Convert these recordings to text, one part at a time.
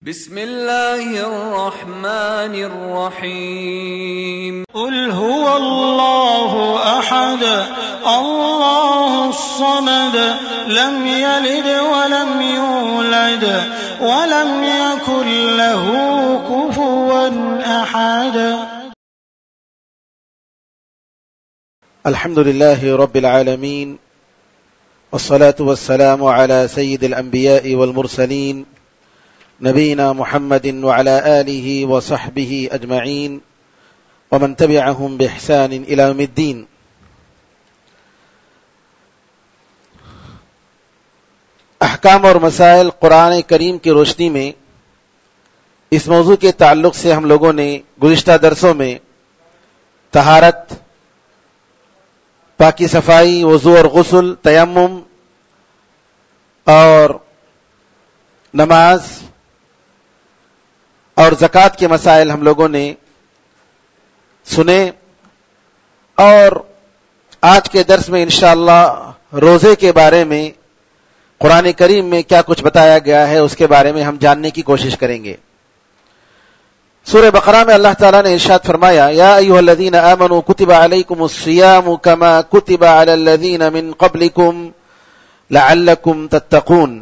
بسم اللہ الرحمن الرحیم قل هو اللہ احد اللہ الصمد لم یلد ولم یولد ولم یکن له کفوا احد۔ الحمد للہ رب العالمین والصلاة والسلام على سید الانبیاء والمرسلین نبینا محمد وعلى آلہ وصحبہ اجمعین ومن تبعهم بإحسان الى یوم الدین۔ احکام اور مسائل قرآن کریم کی روشنی میں اس موضوع کے تعلق سے ہم لوگوں نے گزشتہ درسوں میں طہارت، پاکی صفائی، وضو اور غسل، تیمم اور نماز اور زکوٰۃ کے مسائل ہم لوگوں نے سنے، اور آج کے درس میں انشاءاللہ روزے کے بارے میں قرآن کریم میں کیا کچھ بتایا گیا ہے اس کے بارے میں ہم جاننے کی کوشش کریں گے۔ سورہ بقرہ میں اللہ تعالیٰ نے ارشاد فرمایا، یا ایھا الذین آمنوا کتب علیکم الصیام کما کتب علی الذین من قبلکم لعلکم تتقون۔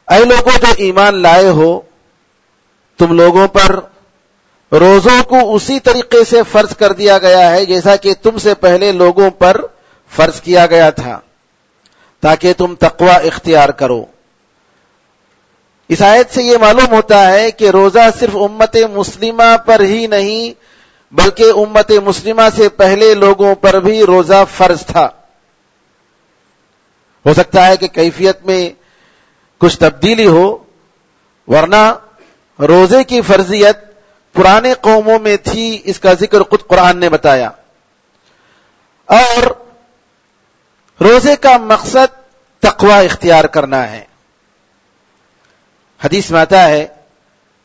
اے لوگوں جو ایمان لائے ہو، تم لوگوں پر روزوں کو اسی طریقے سے فرض کر دیا گیا ہے جیسا کہ تم سے پہلے لوگوں پر فرض کیا گیا تھا، تاکہ تم تقوی اختیار کرو۔ اس آیت سے یہ معلوم ہوتا ہے کہ روزہ صرف امت مسلمہ پر ہی نہیں بلکہ امت مسلمہ سے پہلے لوگوں پر بھی روزہ فرض تھا۔ ہو سکتا ہے کہ کیفیت میں کچھ تبدیلی ہو، ورنہ روزے کی فرضیت پرانے قوموں میں تھی، اس کا ذکر خود قرآن نے بتایا۔ اور روزے کا مقصد تقوی اختیار کرنا ہے۔ حدیث میں آتا ہے،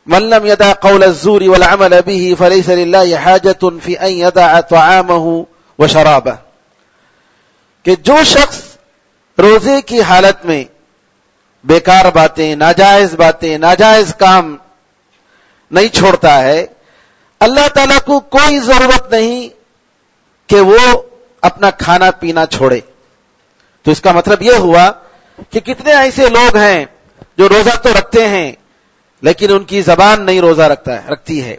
من لم يدع قول الزور والعمل به فليس لله حاجة في ان يدع طعامه وشرابه، کہ جو شخص روزے کی حالت میں بیکار باتیں، ناجائز کام نہیں چھوڑتا ہے، اللہ تعالیٰ کو کوئی ضرورت نہیں کہ وہ اپنا کھانا پینا چھوڑے۔ تو اس کا مطلب یہ ہوا کہ کتنے ایسے لوگ ہیں جو روزہ تو رکھتے ہیں لیکن ان کی زبان نہیں روزہ رکھتی ہے،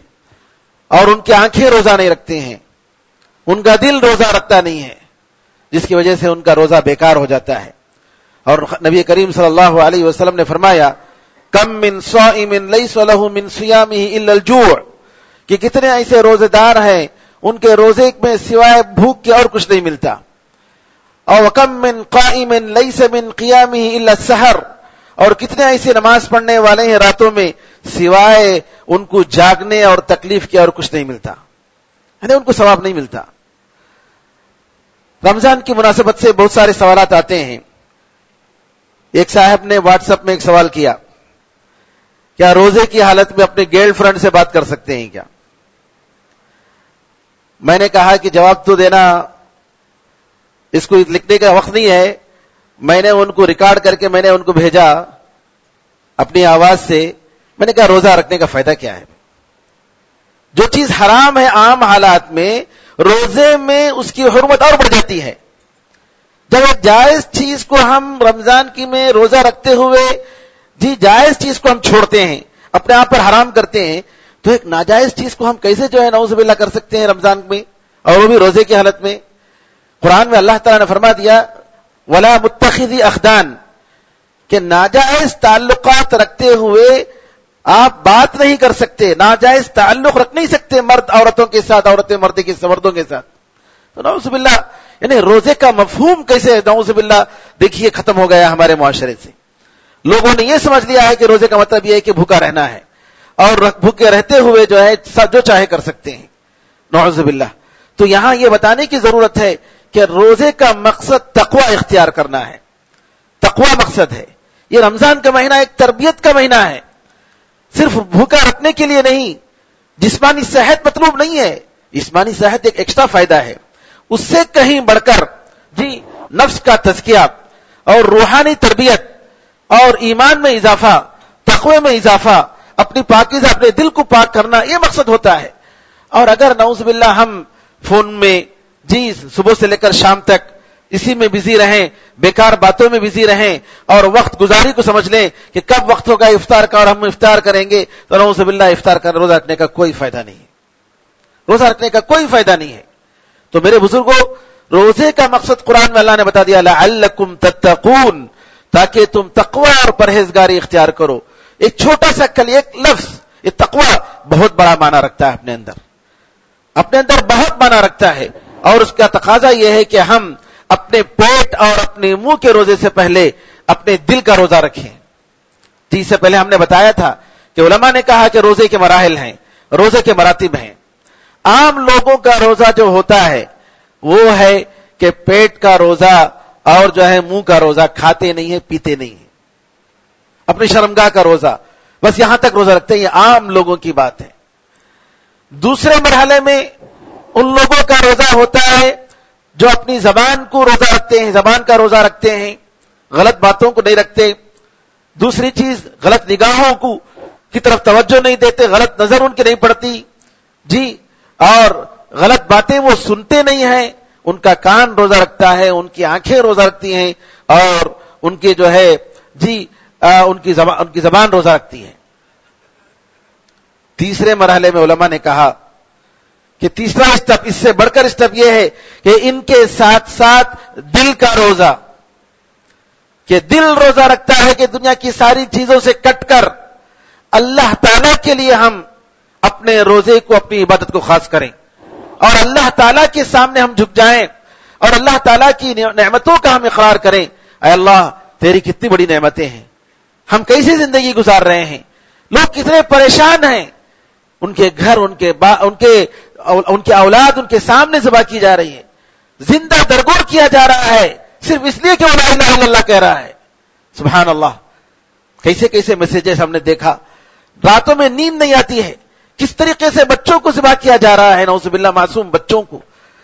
اور ان کی آنکھیں روزہ نہیں رکھتے ہیں، ان کا دل روزہ رکھتا نہیں ہے، جس کی وجہ سے ان کا روزہ بیکار ہو جاتا ہے۔ اور نبی کریم صلی اللہ علیہ وسلم نے فرمایا، کم من صائم لیس له من صیامہ الا الجوع، کہ کتنے ایسے روزے دار ہیں ان کے روزے میں سوائے بھوک کے اور کچھ نہیں ملتا۔ اور کم من قائم لیس من قیامہ الا السحر، اور کتنے ایسے نماز پڑھنے والے ہیں راتوں میں سوائے ان کو جاگنے اور تکلیف کے اور کچھ نہیں ملتا، یعنی ان کو ثواب نہیں ملتا۔ رمضان کی مناسبت سے بہت سارے سوالات آتے ہیں۔ ایک صاحب نے واٹس ایپ میں ایک سوال کیا، کیا روزے کی حالت میں اپنے گرل فرینڈ سے بات کر سکتے ہیں کیا؟ میں نے کہا کہ جواب تو دینا، اس کو لکھنے کا وقت نہیں ہے۔ میں نے ان کو ریکارڈ کر کے میں نے ان کو بھیجا اپنی آواز سے۔ میں نے کہا روزہ رکھنے کا فائدہ کیا ہے؟ جو چیز حرام ہے عام حالات میں، روزے میں اس کی حرمت اور بڑھ جاتی ہے۔ جب ایک جائز چیز کو ہم رمضان کی میں روزہ رکھتے ہوئے جائز چیز کو ہم چھوڑتے ہیں، اپنے آپ پر حرام کرتے ہیں، تو ایک ناجائز چیز کو ہم کیسے نعوذ باللہ کر سکتے ہیں رمضان میں، اور وہ بھی روزے کی حالت میں؟ قرآن میں اللہ تعالیٰ نے فرما دیا، ولا متخذی اخدان، کہ ناجائز تعلقات رکھتے ہوئے آپ بات نہیں کر سکتے، ناجائز تعلق رکھ نہیں سکتے مرد عورتوں کے ساتھ، عورتیں مردوں کے ساتھ۔ تو نعوذ باللہ، یعنی روزے کا مفہوم کیسے نعوذ باللہ دیکھیے ختم ہو گیا ہمارے معاشرے سے۔ لوگوں نے یہ سمجھ لیا ہے کہ روزے کا مطلب یہ ہے کہ بھوکا رہنا ہے، اور بھوکے رہتے ہوئے جو چاہے کر سکتے ہیں، نعوذ باللہ۔ تو یہاں یہ بتانے کی ضرورت ہے کہ روزے کا مقصد تقوی اختیار کرنا ہے، تقوی مقصد ہے۔ یہ رمضان کا مہینہ ایک تربیت کا مہینہ ہے، صرف بھوکا رکھنے کے لیے نہیں۔ جسمانی صحت مطلوب نہیں ہے، جسمانی صحت ایک ایکسٹرا فائدہ ہے، اس سے کہیں بڑھ کر نفس کا تزکیہ اور روحانی تربیت اور ایمان میں اضافہ، تقوی میں اضافہ، اپنی پاکیزہ اپنے دل کو پاک کرنا، یہ مقصد ہوتا ہے. اور اگر نعوذ باللہ ہم فون میں صبح سے لے کر شام تک اسی میں بزی رہیں، بیکار باتوں میں بزی رہیں اور وقت گزاری کو سمجھ لیں کہ کب وقت ہوگا افطار کا اور ہم افطار کریں گے، تو نعوذ باللہ افطار کا روزہ رکھنے کا کوئی فائدہ نہیں ہے. روزہ رکھنے کا کوئی فائدہ نہیں ہے. تو میرے بزرگوں، روزے کا مقصد قرآن میں اللہ نے بتا دیا، لعلکم تتقون، تاکہ تم تقوی اور پرہیزگاری اختیار کرو. ایک چھوٹا سا ایک لفظ، یہ تقوی بہت بڑا معنی رکھتا ہے، اپنے اندر بہت معنی رکھتا ہے. اور اس کا تقاضا یہ ہے کہ ہم اپنے پیٹ اور اپنے منہ کے روزے سے پہلے اپنے دل کا روزہ رکھیں. اس سے پہلے ہم نے بتایا تھا کہ علماء نے کہا کہ روزے کے مراحل ہیں، روزے کے مراتب ہیں. عام لوگوں کا روزہ جو ہوتا ہے وہ ہے کہ پیٹ کا روزہ اور جو ہے منہ کا روزہ، کھاتے نہیں ہیں پیتے نہیں ہیں، اپنی شرمگاہ کا روزہ، بس یہاں تک روزہ رکھتے ہیں. یہ عام لوگوں کی بات ہے. دوسرے مرحلے میں ان لوگوں کا روزہ ہوتا ہے جو اپنی زبان کو روزہ رکھتے ہیں، زبان کا روزہ رکھتے ہیں، غلط باتوں کو نہیں رکھتے. دوسری چیز، غلط نگاہوں کی طرف توجہ نہیں دیتے، غلط نظر ان کی نہیں پڑتی اور غلط باتیں وہ سنتے نہیں ہیں. ان کا کان روزہ رکھتا ہے، ان کی آنکھیں روزہ رکھتی ہیں اور ان کی جو ہے ان کی زبان روزہ رکھتی ہے. تیسرے مرحلے میں علماء نے کہا کہ تیسرا اسٹیپ، اس سے بڑھ کر اسٹیپ یہ ہے کہ ان کے ساتھ ساتھ دل کا روزہ، کہ دل روزہ رکھتا ہے کہ دنیا کی ساری چیزوں سے کٹ کر اللہ تعالیٰ کے لیے ہم اپنے روزے کو، اپنی عبادت کو خاص کریں اور اللہ تعالیٰ کے سامنے ہم جھک جائیں اور اللہ تعالیٰ کی نعمتوں کا ہم اقرار کریں. اے اللہ، تیری کتنی بڑی نعمتیں ہیں، ہم کیسی زندگی گزار رہے ہیں، لوگ کتنے پریشان ہیں، ان کے گھر، ان کے اولاد ان کے سامنے ذبح کی جا رہی ہے، زندہ درگور کیا جا رہا ہے صرف اس لیے کہ وہ لا الہ الا اللہ کہہ رہا ہے. سبحان اللہ، کیسے کیسے میسیجز ہم نے دیکھا. راتوں میں نیند نہیں آتی ہے، کس طریقے سے بچوں کو ذبح کیا جا رہا ہے، نعوذ باللہ، معصوم بچوں کو،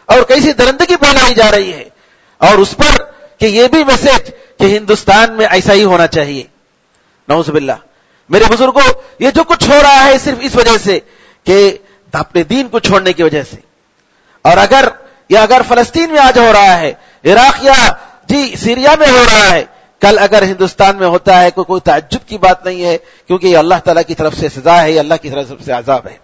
اور کیسی درندگی پھیلائی جا رہی ہے. اور اس پر کہ یہ بھی میسج کہ ہندوستان میں ایسا ہی ہونا چاہیے، نعوذ باللہ. میرے بزرگوں، یہ جو کچھ ہو رہا ہے صرف اس وجہ سے کہ اپنے دین کو چھوڑنے کی وجہ سے. اور اگر فلسطین میں آج ہو رہا ہے، عراق یا سیریا میں ہو رہا ہے، کل اگر ہندوستان میں ہوتا ہے کوئی تعجب کی بات نہیں ہے، کیونکہ یہ اللہ تعالیٰ کی طرف سے سزا ہے، یہ اللہ کی طرف سے عذاب ہے.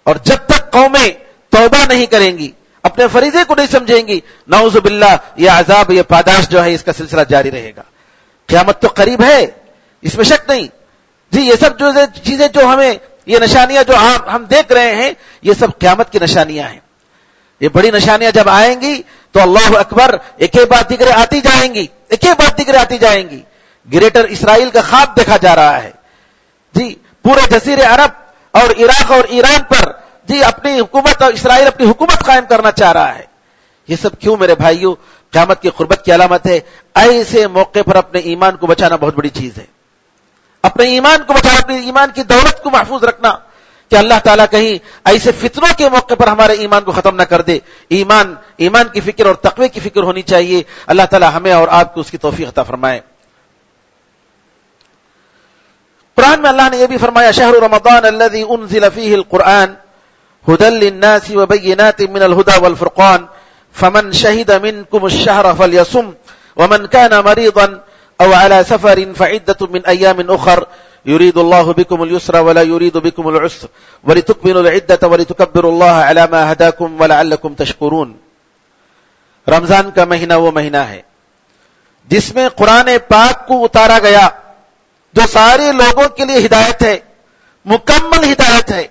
اور جب تک قومیں توبہ نہیں کریں گی، اپنے فریضے کو نہیں سمجھیں گی، نعوذ باللہ، یہ عذاب، یہ پاداش جو ہے اس کا سلسلہ جاری رہے گا. قیامت تو قریب ہے، اس میں شک نہیں. یہ سب جو چیزیں جو ہمیں، یہ نشانیاں جو ہم دیکھ رہے ہیں، یہ سب قیامت کی نشانیاں ہیں. یہ بڑی نشانیاں جب آئیں گی تو اللہ اکبر، ایک ایک بات دیگر آتی جائیں گی، ایک ایک بات دیگر آتی جائیں گی. گریٹر اسرائیل کا خواب دیکھا جا رہا ہے. پورے جزیرے عرب اور عراق اور ایران پر اپنی حکومت، اور اسرائیل اپنی حکومت قائم کرنا چاہ رہا ہے. یہ سب کیوں میرے بھائیوں؟ قیامت کی قربت کی علامت ہے. ایسے موقع پر اپنے ایمان کو بچانا بہت بڑی چیز ہے. اپنے ایمان کو بچانا، اپنی ایمان کی دولت کو محفوظ رکھنا کہ اللہ تعالیٰ کہیں ایسے فتنوں کے موقع پر ہمارے ایمان کو ختم نہ کر دے. ایمان کی فکر اور تقوی کی فکر ہونی چاہیے. اللہ تعالیٰ ہمیں اور آپ کو اس کی توفیق عطا فرمائے. قرآن میں اللہ نے یہ بھی فرمایا، شہر رمضان الذي انزل فيه القرآن هدى للناس وبينات من الهدى والفرقان فمن شهد منكم الشهر فليصم ومن كان مريضا أو على سفر فعدة من أيام أخر يريد الله بكم اليسر ولا يريد بكم العسر ولتكملوا العدة ولتكبروا الله على ما هداكم ولعلكم تشكرون. رمضان کا مہینہ وہ مہینہ ہے جس میں قرآن پاک کو اتارا گیا، جو سارے لوگوں کے لیے ہدایت ہے، مکمل ہدایت ہے،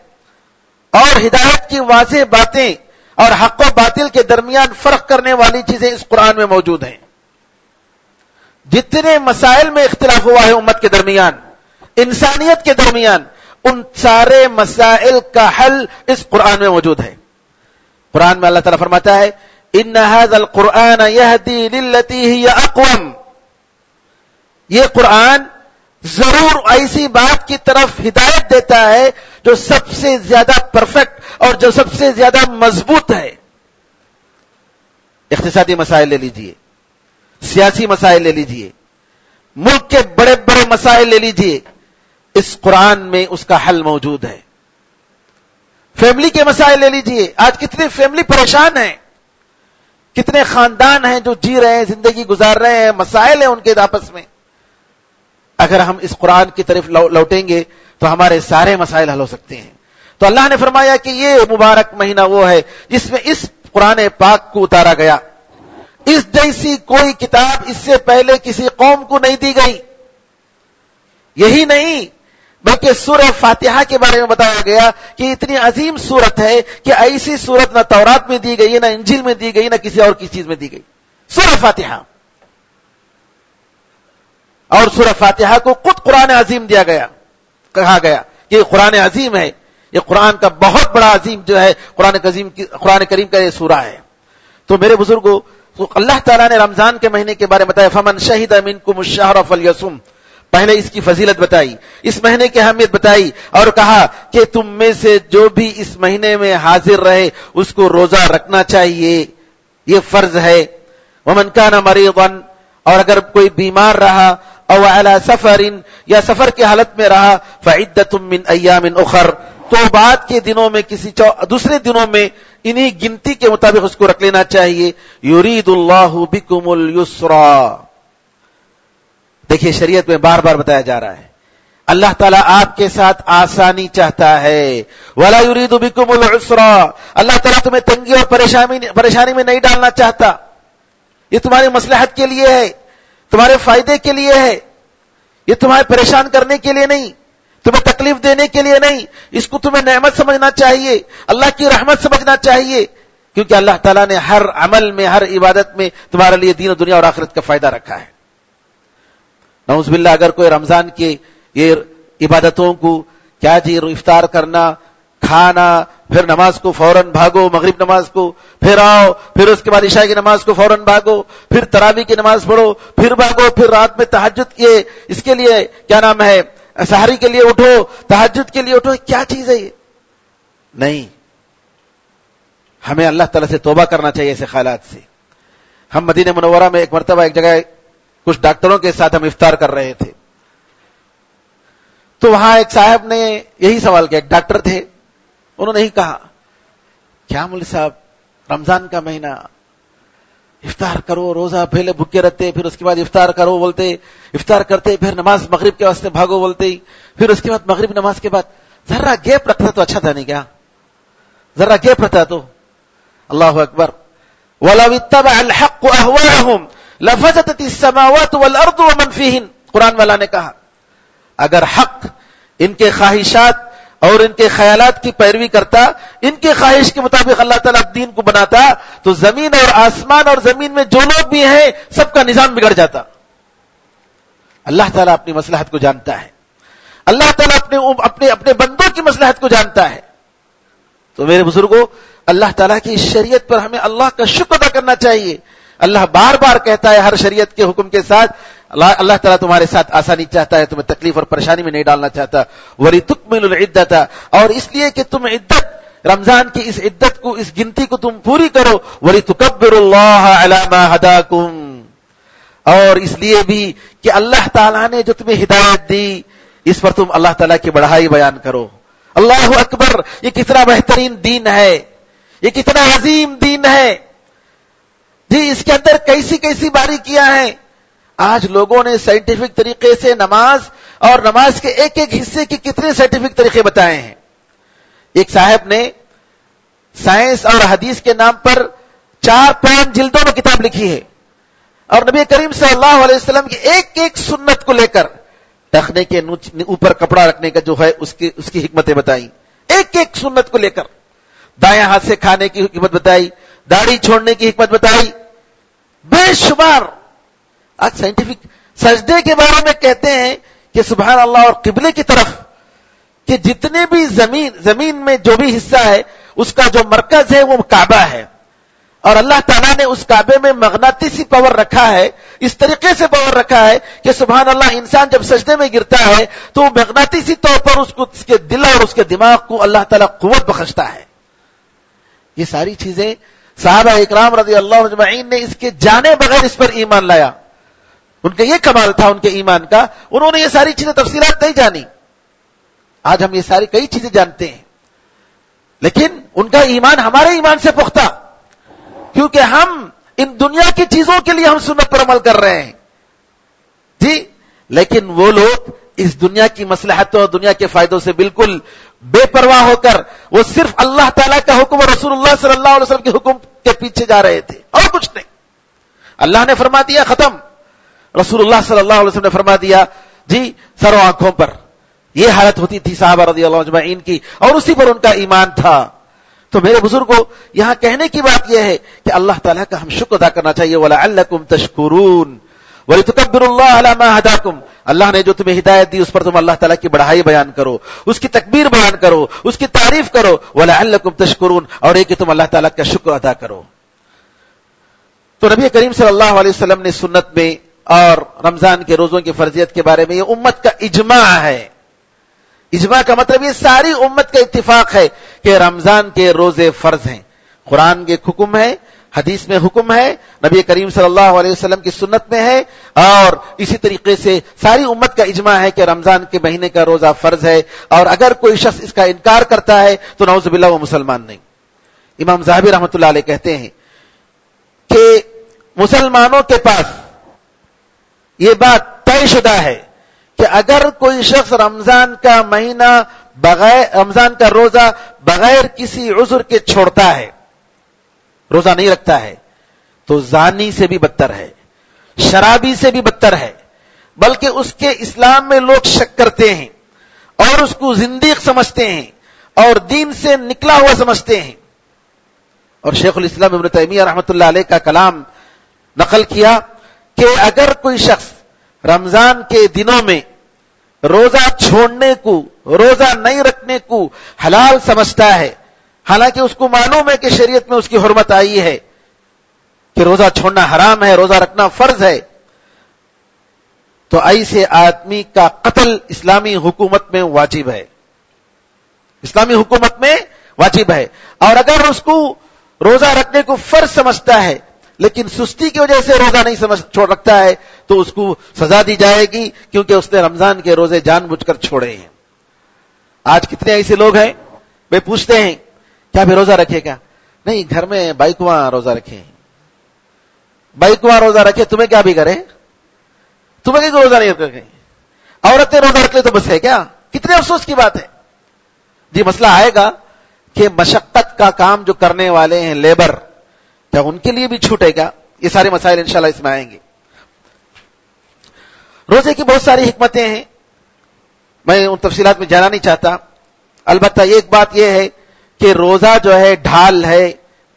اور ہدایت کی واضح باتیں اور حق و باطل کے درمیان فرق کرنے والی چیزیں اس قرآن میں موجود ہیں. جتنے مسائل میں اختلاف ہوا ہے امت کے درمیان، انسانیت کے درمیان، ان سارے مسائل کا حل اس قرآن میں موجود ہے. قرآن میں اللہ تعالیٰ فرماتا ہے، ان هذا القرآن يهدي للتي هي اقوم. یہ قرآن ضرور ایسی بات کی طرف ہدایت دیتا ہے جو سب سے زیادہ پرفیکٹ اور جو سب سے زیادہ مضبوط ہے. اقتصادی مسائل لے لیجئے، سیاسی مسائل لے لیجئے، ملک کے بڑے بڑے مسائل لے لیجئے، اس قرآن میں اس کا حل موجود ہے. فیملی کے مسائل لے لیجئے. آج کتنے فیملی پریشان ہیں, کتنے خاندان ہیں جو جی رہے ہیں, زندگی گزار رہے ہیں, مسائل ہیں ان کے آپس میں. اگر ہم اس قرآن کی طرف لوٹیں گے تو ہمارے سارے مسائل حل ہو سکتے ہیں. تو اللہ نے فرمایا کہ یہ مبارک مہینہ وہ ہے جس میں اس قرآن پاک کو اتارا گیا. اس جیسی کوئی کتاب اس سے پہلے کسی قوم کو نہیں دی گئی. یہی نہیں بلکہ سورہ فاتحہ کے بارے میں بتایا گیا کہ اتنی عظیم سورت ہے کہ ایسی سورت نہ تورات میں دی گئی, نہ انجیل میں دی گئی, نہ کسی اور کسی چیز میں دی گئی. سورہ فاتحہ, اور سورہ فاتحہ کو خود قرآن عظیم دیا گیا, کہا گیا کہ یہ قرآن عظیم ہے, یہ قرآن کا بہت بڑا عظیم جو ہے قرآن کریم کا یہ سورہ ہے. تو میرے بزرگوں, تو اللہ تعالیٰ نے رمضان کے مہینے کے بارے میں بتایا, فمن شہد منکم الشہر فلیصم. پہلے اس کی فضیلت بتائی, اس مہینے کی اہمیت بتائی, اور کہا کہ تم میں سے جو بھی اس مہینے میں حاضر رہے اس کو روزہ رکھنا چاہیے, یہ فرض ہے. ومن کان مریضا, اور اگر کوئی بیمار رہا, او علی سفر, یا سفر کی حالت میں رہا, فعدۃ من ایام اخر, تو بعد کے دنوں میں کسی دوسرے دنوں میں انہی گنتی کے مطابق اس کو رکھ لینا چاہیے. یرید اللہ بکم الیسرا. دیکھیے شریعت میں بار بار بتایا جا رہا ہے اللہ تعالیٰ آپ کے ساتھ آسانی چاہتا ہے. ولا یرید بکم العسرا, اللہ تعالیٰ تمہیں تنگی اور پریشانی میں نہیں ڈالنا چاہتا. یہ تمہاری مصلحت کے لیے ہے, تمہارے فائدے کے لیے ہے, یہ تمہیں پریشان کرنے کے لیے نہیں, تمہیں تکلیف دینے کے لیے نہیں. اس کو تمہیں نعمت سمجھنا چاہیے, اللہ کی رحمت سمجھنا چاہیے, کیونکہ اللہ تعالیٰ نے ہر عمل میں, ہر عبادت میں تمہارے لیے دین و دنیا اور آخرت کا فائدہ رکھا ہے. نعوذ باللہ اگر کوئی رمضان کی یہ عبادتوں کو کیا جی افطار کرنا, کھانا, پھر نماز کو فوراً بھاگو, مغرب نماز کو پھر آؤ, پھر اس کے بعد عشاء کی نماز کو فوراً بھاگو, پھر تراویح کی نماز پڑھو, پھر بھاگو, پھر رات میں تہجد کیے, اس کے لیے کیا نام ہے سحری کے لیے اٹھو, تہجد کے لیے اٹھو, کیا چیز ہے یہ؟ نہیں, ہمیں اللہ تعالیٰ سے توبہ کرنا چاہیے ایسے خیالات سے. ہم مدینہ منورہ میں ایک مرتبہ ایک جگہ کچھ ڈاکٹروں کے ساتھ ہم افطار کر رہے تھے, تو وہاں ایک صاحب نے یہی سوال کیا, ایک ڈاکٹر تھے, انہوں نے ہی کہا کیا مولوی صاحب رمضان کا مہینہ, افطار کرو, روزہ پہلے بھوکے رہتے, پھر اس کے بعد افطار کرو بولتے, افطار کرتے, پھر نماز مغرب کے واسطے بھاگو بولتے, پھر اس کے بعد مغرب نماز کے بعد ذرا گیپ رکھتا تو اچھا تھا نہیں کیا, ذرا گیپ رہتا تو. اللہ اکبر. وَلَوِ اتَّبَعَ الْحَقُّ أَهْوَاءَهُمْ لَفَسَدَتِ السَّمَاوَاتُ وَالْأَرْضُ وَمَنْ فِيهِنْ. قرآن والا نے کہا اگر حق ان کے خواہشات اور ان کے خیالات کی پیروی کرتا, ان کے خواہش کے مطابق اللہ تعالیٰ دین کو بناتا, تو زمین اور آسمان اور زمین میں جو لوگ بھی ہیں سب کا نظام بگڑ جاتا. اللہ تعالیٰ اپنی مصلحت کو جانتا ہے, اللہ تعالیٰ اپنے بندوں کی مصلحت کو جانتا ہے. تو میرے بزرگوں, اللہ تعالیٰ کی شریعت پر ہمیں اللہ کا شکر ادا کرنا چاہیے. اللہ بار بار کہتا ہے ہر شریعت کے حکم کے ساتھ, اللہ تعالیٰ تمہارے ساتھ آسانی چاہتا ہے, تمہیں تکلیف اور پریشانی میں نہیں ڈالنا چاہتا. وَلِتُكْمِلُوا الْعِدَّةَ, اور اس لیے کہ تم عدت, رمضان کی اس عدت کو, اس گنتی کو تم پوری کرو. وَلِتُكَبِّرُوا اللَّهَ عَلَى مَا هَدَاكُمْ, اور اس لیے بھی کہ اللہ تعالیٰ نے جو تمہیں ہدایت دی اس پر تم اللہ تعالیٰ کی بڑائی بیان کرو. اللہ اکبر, یہ کتنا بہترین دین ہے, یہ کتنا عظیم دین ہے جی, اس کے اندر کیسی کیسی باریکیاں ہیں. آج لوگوں نے سائنٹیفک طریقے سے نماز اور نماز کے ایک ایک حصے کے کتنے سائنٹیفک طریقے بتائے ہیں. ایک صاحب نے سائنس اور حدیث کے نام پر 4-5 جلدوں میں کتاب لکھی ہے, اور نبی کریم صلی اللہ علیہ وسلم کی ایک ایک سنت کو لے کر ٹخنے کے اوپر کپڑا رکھنے کا جو ہے اس کی حکمتیں بتائی, ایک ایک سنت کو لے کر. دائیں ہاتھ سے کھانے کی حکمت بتائی, داڑھی چھوڑنے کی حکمت بتائی, بے شمار. آج سائنٹیفک سجدے کے بارے میں کہتے ہیں کہ سبحان اللہ, اور قبلے کی طرف کہ جتنے بھی زمین میں جو بھی حصہ ہے اس کا جو مرکز ہے وہ کعبہ ہے, اور اللہ تعالیٰ نے اس کعبے میں مغناطیسی پاور رکھا ہے, اس طریقے سے پاور رکھا ہے کہ سبحان اللہ انسان جب سجدے میں گرتا ہے تو مغناطیسی طور پر اس کے دل اور اس کے دماغ کو اللہ تعالیٰ قوت بخشتا ہے. یہ ساری چیزیں صحابہ اکرام رضی اللہ اجمعین نے اس کے جانے بغیر اس پر ایمان لایا. ان کا یہ کمال تھا ان کے ایمان کا, انہوں نے یہ ساری چیزیں تفصیلات نہیں جانی. آج ہم یہ ساری کئی چیزیں جانتے ہیں، لیکن ان کا ایمان ہمارے ایمان سے پختہ، کیونکہ ہم ان دنیا کی چیزوں کے لیے ہم سنت پر عمل کر رہے ہیں جی، لیکن وہ لوگ اس دنیا کی مصلحتوں اور دنیا کے فائدوں سے بالکل بے پرواہ ہو کر وہ صرف اللہ تعالیٰ کا حکم اور رسول اللہ صلی اللہ علیہ وسلم کے حکم کے پیچھے جا رہے تھے، اور کچھ نہیں۔ اللہ نے فرما دیا ختم، رسول اللہ صلی اللہ علیہ وسلم نے فرما دیا جی، سروں آنکھوں پر۔ یہ حالت ہوتی تھی صحابہ رضی اللہ اجمعین کی، اور اسی پر ان کا ایمان تھا۔ تو میرے بزرگوں، یہاں کہنے کی بات یہ ہے کہ اللہ تعالیٰ کا ہم شکر ادا کرنا چاہیے، وَلَعَلَّكُمْ تَشْكُرُونَ وَلِتُكَبِّرُوا اللَّهَ عَلَى مَا هَدَاكُمْ، اللہ نے جو تمہیں ہدایت دی اس پر تم اللہ تعالیٰ کی بڑائی بیان کرو، اس کی تکبیر بیان کرو، اس کی تعریف کرو، وَلَعَلَّكُمْ تَشْكُرُونَ، اور یہ کہ تم اللہ تعالیٰ کا شکر ادا کرو۔ تو نبی کریم صلی اللہ علیہ وسلم نے سنت میں اور رمضان کے روزوں کی فرضیت کے بارے میں یہ امت کا اجماع ہے۔ اجماع کا مطلب یہ ساری امت کا اتفاق ہے کہ رمضان کے روزے فرض ہیں، قرآن کے حکم ہے، حدیث میں حکم ہے، نبی کریم صلی اللہ علیہ وسلم کی سنت میں ہے، اور اسی طریقے سے ساری امت کا اجماع ہے کہ رمضان کے مہینے کا روزہ فرض ہے، اور اگر کوئی شخص اس کا انکار کرتا ہے تو نعوذ باللہ وہ مسلمان نہیں۔ امام ذہبی رحمۃ اللہ علیہ کہتے ہیں کہ مسلمانوں کے پاس یہ بات طے شدہ ہے کہ اگر کوئی شخص رمضان کا مہینہ رمضان کا روزہ بغیر کسی عذر کے چھوڑتا ہے، روزہ نہیں رکھتا ہے، تو زانی سے بھی بدتر ہے، شرابی سے بھی بدتر ہے، بلکہ اس کے اسلام میں لوگ شک کرتے ہیں اور اس کو زندیق سمجھتے ہیں اور دین سے نکلا ہوا سمجھتے ہیں۔ اور شیخ الاسلام ابن تیمیہ رحمۃ اللہ علیہ کا کلام نقل کیا کہ اگر کوئی شخص رمضان کے دنوں میں روزہ چھوڑنے کو، روزہ نہیں رکھنے کو حلال سمجھتا ہے، حالانکہ اس کو معلوم ہے کہ شریعت میں اس کی حرمت آئی ہے کہ روزہ چھوڑنا حرام ہے، روزہ رکھنا فرض ہے، تو ایسے آدمی کا قتل اسلامی حکومت میں واجب ہے، اسلامی حکومت میں واجب ہے۔ اور اگر اس کو روزہ رکھنے کو فرض سمجھتا ہے لیکن سستی کی وجہ سے روزہ نہیں چھوڑ رکھتا ہے تو اس کو سزا دی جائے گی، کیونکہ اس نے رمضان کے روزے جان بوجھ کر چھوڑے ہیں۔ آج کتنے ایسے لوگ ہیں، وہ پوچھتے ہیں کیا بھی روزہ رکھے گا؟ نہیں، گھر میں بائکواں روزہ رکھے، بائکواں روزہ رکھے، تمہیں کیا بھی کرے، تمہیں کوئی روزہ نہیں رکھے، عورتیں روزہ رکھ لے تو بس ہے کیا؟ کتنے افسوس کی بات ہے جی۔ مسئلہ آئے گا کہ مشقت کا کام جو کرنے والے ہیں، لیبر، کیا ان کے لیے بھی چھوٹے گا؟ یہ سارے مسائل انشاءاللہ اس میں آئیں گے۔ روزے کی بہت ساری حکمتیں ہیں، میں ان تفصیلات میں جانا نہیں چاہتا، البتہ ایک بات یہ ہے کہ روزہ جو ہے ڈھال ہے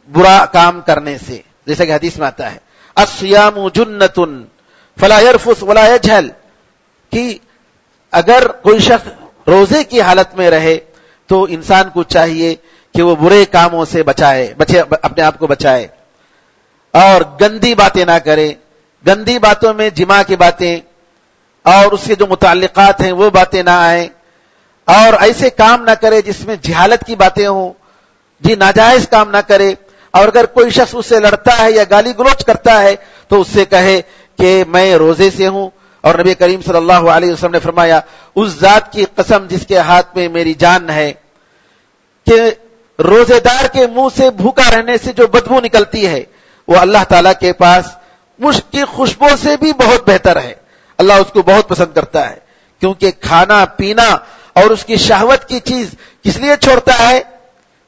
برا کام کرنے سے، جیسا کہ حدیث میں آتا ہے الصیام جنۃ فلا یرفث ولا یجہل، کہ اگر کوئی شخص روزے کی حالت میں رہے تو انسان کو چاہیے کہ وہ برے کاموں سے بچے، اپنے آپ کو بچائے، اور گندی باتیں نہ کرے، گندی باتوں میں جماع کی باتیں اور اس کے جو متعلقات ہیں وہ باتیں نہ آئیں، اور ایسے کام نہ کرے جس میں جہالت کی باتیں ہوں، جی ناجائز کام نہ کرے، اور اگر کوئی شخص اس سے لڑتا ہے یا گالی گلوچ کرتا ہے تو اس سے کہے کہ میں روزے سے ہوں، اور نبی کریم صلی اللہ علیہ وسلم نے فرمایا اس ذات کی قسم جس کے ہاتھ میں میری جان ہے کہ روزے دار کے منہ سے بھوکا رہنے سے جو بدبو نکلتی ہے وہ اللہ تعالیٰ کے پاس مشک کی خوشبو سے بھی بہت بہتر ہے، اللہ اس کو بہت پسند کرتا ہے، کیونکہ کھانا پینا اور اس کی شہوت کی چیز کس لیے چھوڑتا ہے؟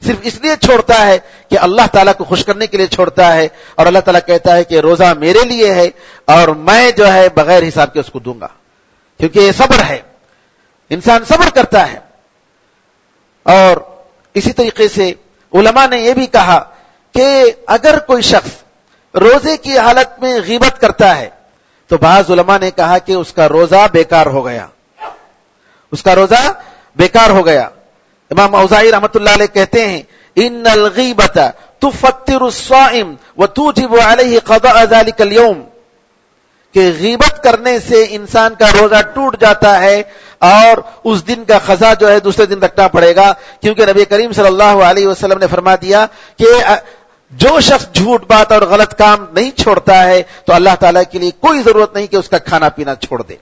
صرف اس لیے چھوڑتا ہے کہ اللہ تعالیٰ کو خوش کرنے کے لیے چھوڑتا ہے، اور اللہ تعالیٰ کہتا ہے کہ روزہ میرے لیے ہے اور میں جو ہے بغیر حساب کے اس کو دوں گا، کیونکہ یہ صبر ہے، انسان صبر کرتا ہے۔ اور اسی طریقے سے علماء نے یہ بھی کہا کہ اگر کوئی شخص روزے کی حالت میں غیبت کرتا ہے تو بعض علماء نے کہا کہ اس کا روزہ بیکار ہو گیا، اس کا روزہ بیکار ہو گیا۔ امام اوزاعی رحمۃ اللہ علیہ کہتے ہیں ان الغیبۃ تفطر الصائم وتوجب علیہ قضاء ذلک اليوم، کہ غیبت کرنے سے انسان کا روزہ ٹوٹ جاتا ہے اور اس دن کا قضا جو ہے دوسرے دن رکھنا پڑے گا، کیونکہ نبی کریم صلی اللہ علیہ وسلم نے فرما دیا کہ جو شخص جھوٹ بات اور غلط کام نہیں چھوڑتا ہے تو اللہ تعالیٰ کے لیے کوئی ضرورت نہیں کہ اس کا کھانا پینا چھوڑ دے۔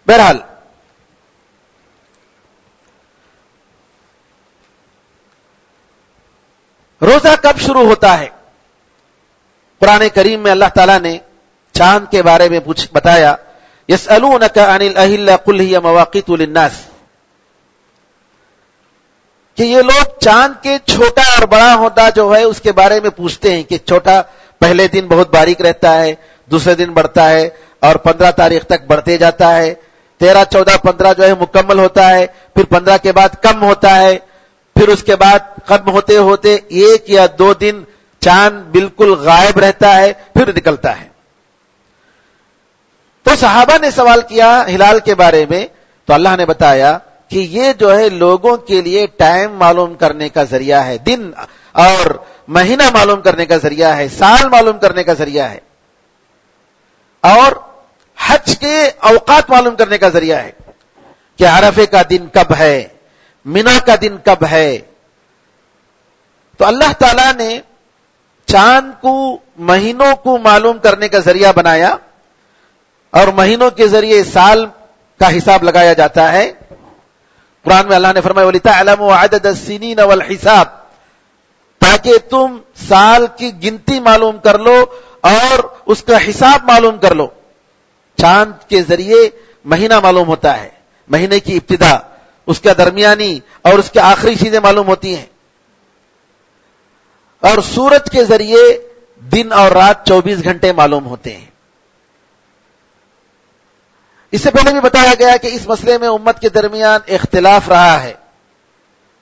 بہرحال روزہ کب شروع ہوتا ہے؟ قرآن کریم میں اللہ تعالیٰ نے چاند کے بارے میں بتایا، یسألونک عن الاہلہ قل ہی مواقیت للناس، کہ یہ لوگ چاند کے چھوٹا اور بڑا ہوتا جو ہے اس کے بارے میں پوچھتے ہیں کہ چھوٹا پہلے دن بہت باریک رہتا ہے، دوسرے دن بڑھتا ہے اور 15 تاریخ تک بڑھتے جاتا ہے، 13، 14، 15 جو ہے مکمل ہوتا ہے، پھر 15 کے بعد کم ہوتا ہے، پھر اس کے بعد ختم ہوتے ہوتے 1 یا 2 دن چاند بالکل غائب رہتا ہے، پھر نکلتا ہے۔ تو صحابہ نے سوال کیا ہلال کے بارے میں، تو اللہ نے بتایا کہ یہ جو ہے لوگوں کے لیے ٹائم معلوم کرنے کا ذریعہ ہے، دن اور مہینہ معلوم کرنے کا ذریعہ ہے، سال معلوم کرنے کا ذریعہ ہے، اور حج کے اوقات معلوم کرنے کا ذریعہ ہے کہ عرفے کا دن کب ہے، منا کا دن کب ہے۔ تو اللہ تعالی نے چاند کو مہینوں کو معلوم کرنے کا ذریعہ بنایا، اور مہینوں کے ذریعے سال کا حساب لگایا جاتا ہے۔ قرآن میں اللہ نے فرمایا وَلِتَعْلَمُوا عَدَدَ السِّنِينَ وَالْحِسَابَ، تاکہ تم سال کی گنتی معلوم کر لو اور اس کا حساب معلوم کر لو۔ چاند کے ذریعے مہینہ معلوم ہوتا ہے، مہینے کی ابتدا، اس کا درمیانی اور اس کے آخری چیزیں معلوم ہوتی ہیں، اور سورج کے ذریعے دن اور رات 24 گھنٹے معلوم ہوتے ہیں۔ اس سے پہلے بھی بتایا گیا کہ اس مسئلے میں امت کے درمیان اختلاف رہا ہے،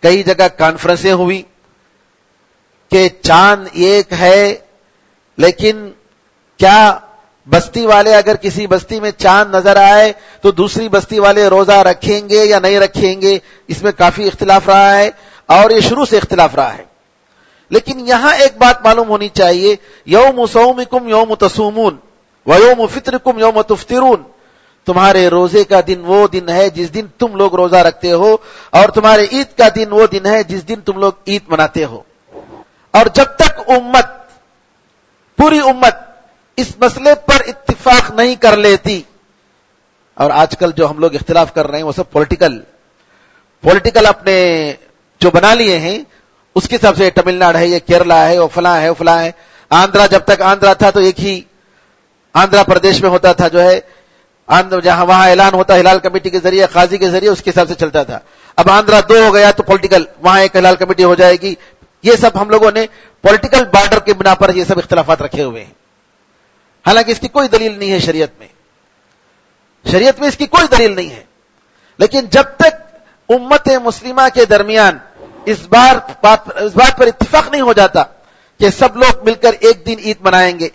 کئی جگہ کانفرنسیں ہوئی کہ چاند ایک ہے، لیکن کیا بستی والے اگر کسی بستی میں چاند نظر آئے تو دوسری بستی والے روزہ رکھیں گے یا نہیں رکھیں گے؟ اس میں کافی اختلاف رہا ہے، اور یہ شروع سے اختلاف رہا ہے۔ لیکن یہاں ایک بات معلوم ہونی چاہیے، یوم صومکم یوم تصومون ویوم فطرکم یوم تفطرون، تمہارے روزے کا دن وہ دن ہے جس دن تم لوگ روزہ رکھتے ہو، اور تمہارے عید کا دن وہ دن ہے جس دن تم لوگ عید مناتے ہو۔ اور جب تک امت، پوری امت اس مسئلے پر اتفاق نہیں کر لیتی، اور آج کل جو ہم لوگ اختلاف کر رہے ہیں وہ سب پولیٹیکل اپنے جو بنا لیے ہیں اس کے حساب سے، تمل ناڈو ہے، یہ کیرلا ہے، وہ فلاں ہے، وہ فلاں ہے۔ آندھرا، جب تک آندھرا تھا تو ایک ہی آندھرا پردیش میں ہوتا تھا جو ہے، جہاں وہاں اعلان ہوتا ہلال کمیٹی کے ذریعے، قاضی کے ذریعے، اس کے حساب سے چلتا تھا۔ اب آندھرا 2 ہو گیا تو پولیٹیکل، وہاں ایک ہلال کمیٹی ہو جائے گی۔ یہ سب ہم لوگوں نے پولیٹیکل بارڈر کے بنا پر یہ سب اختلافات رکھے ہوئے ہیں، حالانکہ اس کی کوئی دلیل نہیں ہے شریعت میں اس کی کوئی دلیل نہیں ہے۔ لیکن جب تک امت مسلمہ کے درمیان اس بات پر اتفاق نہیں ہو جاتا کہ سب لوگ مل کر ایک دن عید منائیں گے،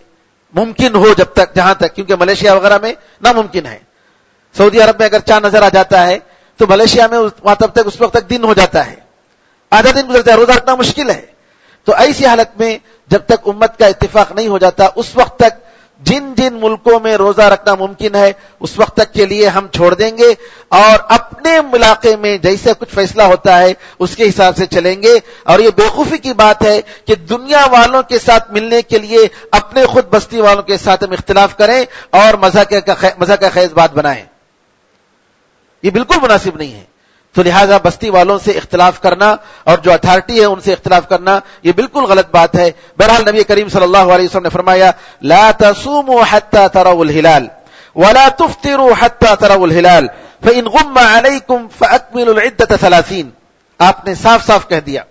ممکن ہو جب تک، جہاں تک، کیونکہ ملیشیا وغیرہ میں ناممکن ہے۔ سعودی عرب میں اگر چاند نظر آ جاتا ہے تو ملیشیا میں تب تک اس وقت تک دن ہو جاتا ہے، آدھا دن گزرتا ہے، روزہ رکھنا مشکل ہے۔ تو ایسی حالت میں جب تک امت کا اتفاق نہیں ہو جاتا، اس وقت تک جن جن ملکوں میں روزہ رکھنا ممکن ہے اس وقت تک کے لیے ہم چھوڑ دیں گے، اور اپنے علاقے میں جیسے کچھ فیصلہ ہوتا ہے اس کے حساب سے چلیں گے۔ اور یہ بیوقوفی کی بات ہے کہ دنیا والوں کے ساتھ ملنے کے لیے اپنے خود بستی والوں کے ساتھ ہم اختلاف کریں اور مزہ کا خیز بات بنائیں، یہ بالکل مناسب نہیں ہے۔ تو لہذا بستی والوں سے اختلاف کرنا اور جو اتھارٹی ہے ان سے اختلاف کرنا یہ بالکل غلط بات ہے۔ بہرحال نبی کریم صلی اللہ علیہ وسلم نے فرمایا لا تصوموا حتى تروا الهلال ولا تفطروا حتى تروا الهلال فإن غم عليكم فأكملوا العدة 30۔ آپ نے صاف صاف کہہ دیا،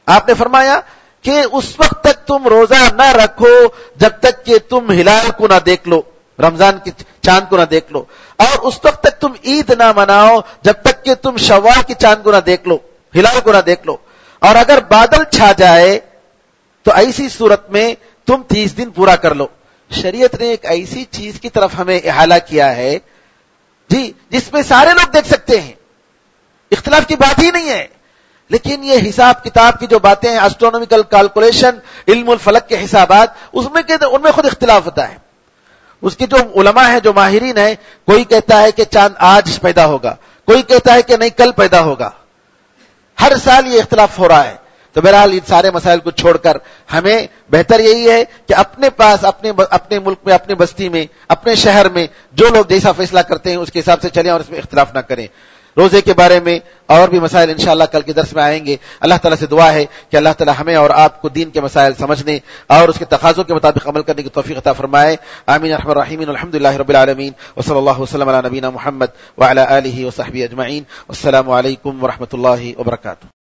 آپ نے فرمایا کہ اس وقت تک تم روزہ نہ رکھو جب تک کہ تم ہلال کو نہ دیکھ لو، رمضان کی چاند کو نہ دیکھ لو، اور اس وقت تک تم عید نہ مناؤ جب تک کہ تم شوال کی چاند کو نہ دیکھ لو، ہلال کو نہ دیکھ لو، اور اگر بادل چھا جائے تو ایسی صورت میں تم 30 دن پورا کر لو۔ شریعت نے ایک ایسی چیز کی طرف ہمیں احالہ کیا ہے جی جس میں سارے لوگ دیکھ سکتے ہیں، اختلاف کی بات ہی نہیں ہے، لیکن یہ حساب کتاب کی جو باتیں ہیں، اسٹرونومیکل کیلکولیشن، علم الفلک کے حسابات، ان میں خود اختلاف ہوتا ہے۔ اس کے جو علماء ہیں، جو ماہرین ہیں، کوئی کہتا ہے کہ چاند آج پیدا ہوگا، کوئی کہتا ہے کہ نہیں کل پیدا ہوگا، ہر سال یہ اختلاف ہو رہا ہے۔ تو بہرحال ان سارے مسائل کو چھوڑ کر ہمیں بہتر یہی ہے کہ اپنے پاس، اپنے ملک میں، اپنی بستی میں، اپنے شہر میں جو لوگ جیسا فیصلہ کرتے ہیں اس کے حساب سے چلیں اور اس میں اختلاف نہ کریں۔ روزے کے بارے میں اور بھی مسائل انشاءاللہ کل کے درس میں آئیں گے. اللہ تعالیٰ سے دعا ہے کہ اللہ تعالیٰ ہمیں اور آپ کو دین کے مسائل سمجھنے اور اس کے تقاضوں کے مطابق عمل کرنے کی توفیق عطا فرمائے. آمین ارحم الراحمین. الحمدللہ رب العالمین وصلی اللہ وسلم علی نبینا محمد وعلی آلہ وصحبہ اجمعین. والسلام علیکم ورحمۃ اللہ وبرکاتہ.